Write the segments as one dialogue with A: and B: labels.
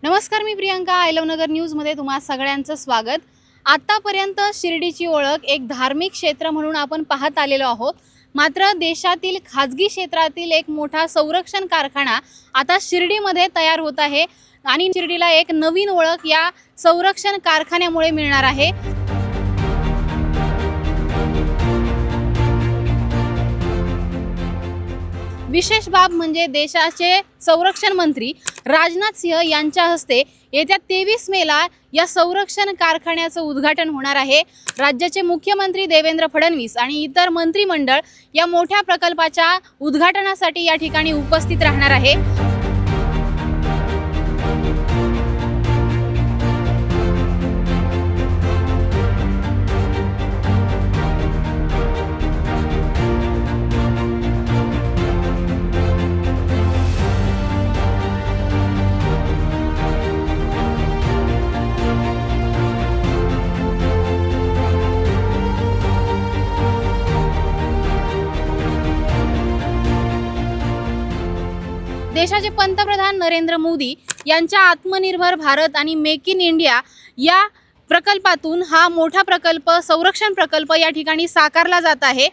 A: नमस्कार, मी Priyanka. I love नगर न्यूजमध्ये तुम्हा सगळ्यांचं स्वागत. आतापर्यंत शिर्डीची ओळख एक धार्मिक क्षेत्र म्हणून आपण पाहत आलेलो आहोत. मात्र देशातील खाजगी क्षेत्रातील एक मोठा संरक्षण कारखाना आता शिर्डीमध्ये तयार होत आहे आणि शिर्डीला एक नवीन ओळख या संरक्षण कारखान्यामुळे मिळणार आहे. विशेष बाब म्हणजे देशाचे संरक्षण मंत्री राजनाथ सिंह यांच्या हस्ते येत्या 23 मेला या संरक्षण कारखान्याचं उद्घाटन होणार आहे. राज्याचे मुख्यमंत्री देवेंद्र फडणवीस आणि इतर मंत्रिमंडळ या मोठ्या प्रकल्पाच्या उद्घाटनासाठी या ठिकाणी उपस्थित राहणार आहे. देशाचे पंतप्रधान नरेंद्र मोदी यांच्या आत्मनिर्भर भारत आणि मेक इन इंडिया या प्रकल्पातून हा मोठा प्रकल्प संरक्षण प्रकल्प या ठिकाणी साकारला जात आहे.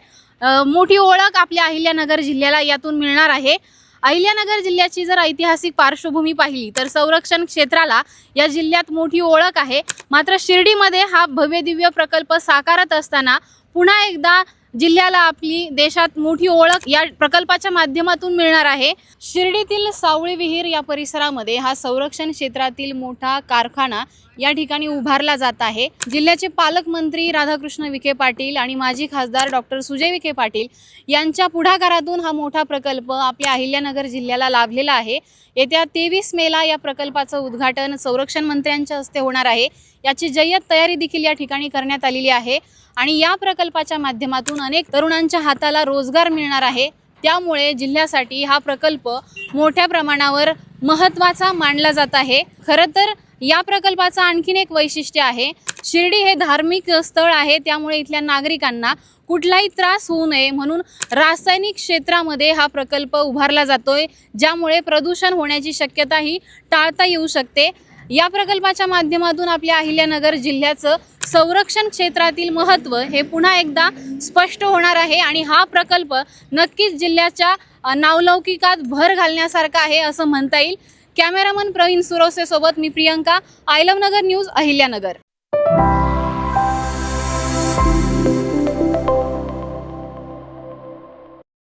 A: मोठी ओळख आपल्या अहिल्यानगर जिल्ह्याला यातून मिळणार आहे. अहिल्यानगर जिल्ह्याची जर ऐतिहासिक पार्श्वभूमी पाहिली तर संरक्षण क्षेत्राला या जिल्ह्यात मोठी ओळख आहे. मात्र शिर्डीमध्ये हा भव्य दिव्य प्रकल्प साकारत असताना पुन्हा एकदा जिल्ह्याला आपली देशात मोठी ओळख या प्रकल्पाच्या माध्यमातून मिळणार आहे. शिर्डीतील सावळी विहीर या परिसरामध्ये हा संरक्षण क्षेत्रातील मोठा कारखाना या ठिकाणी उभारला जात आहे. जिल्ह्याचे पालकमंत्री राधाकृष्ण विखे पाटील आणि माजी खासदार डॉक्टर सुजय विखे पाटील यांच्या पुढाकारातून हा मोठा प्रकल्प आपल्या अहिल्यानगर जिल्ह्याला लाभलेला आहे. येत्या 23 मेला या प्रकल्पाचं उद्घाटन संरक्षण मंत्र्यांच्या हस्ते होणार आहे. याची जय्यत तयारी देखील या ठिकाणी करण्यात आलेली आहे आणि या प्रकल्पाच्या माध्यमातून अनेक तरुणांच्या हाताला रोजगार मिळणार आहे. त्यामुळे जिल्ह्यासाठी हा प्रकल्प मोठ्या प्रमाणावर महत्त्वाचा मानला जात आहे. खरं तर या प्रकल्पाचं आणखीन एक वैशिष्ट्य आहे. शिर्डी हे धार्मिक स्थळ आहे, त्यामुळे इथल्या नागरिकांना कुठलाही त्रास होऊ नये म्हणून रासायनिक क्षेत्रामध्ये हा प्रकल्प उभारला जातोय, ज्यामुळे प्रदूषण होण्याची शक्यताही टाळता येऊ शकते. या प्रकल्पाच्या माध्यमातून आपल्या अहिल्यानगर जिल्ह्याचं संरक्षण क्षेत्रातील महत्त्व हे पुन्हा एकदा स्पष्ट होणार आहे आणि हा प्रकल्प नक्कीच जिल्ह्याच्या नावलौकिकात भर घालण्यासारखा आहे असं म्हणता येईल. कॅमेरामन प्रवीण सुरवसे सोबत मी Priyanka, I love Nagar news, Ahilyanagar.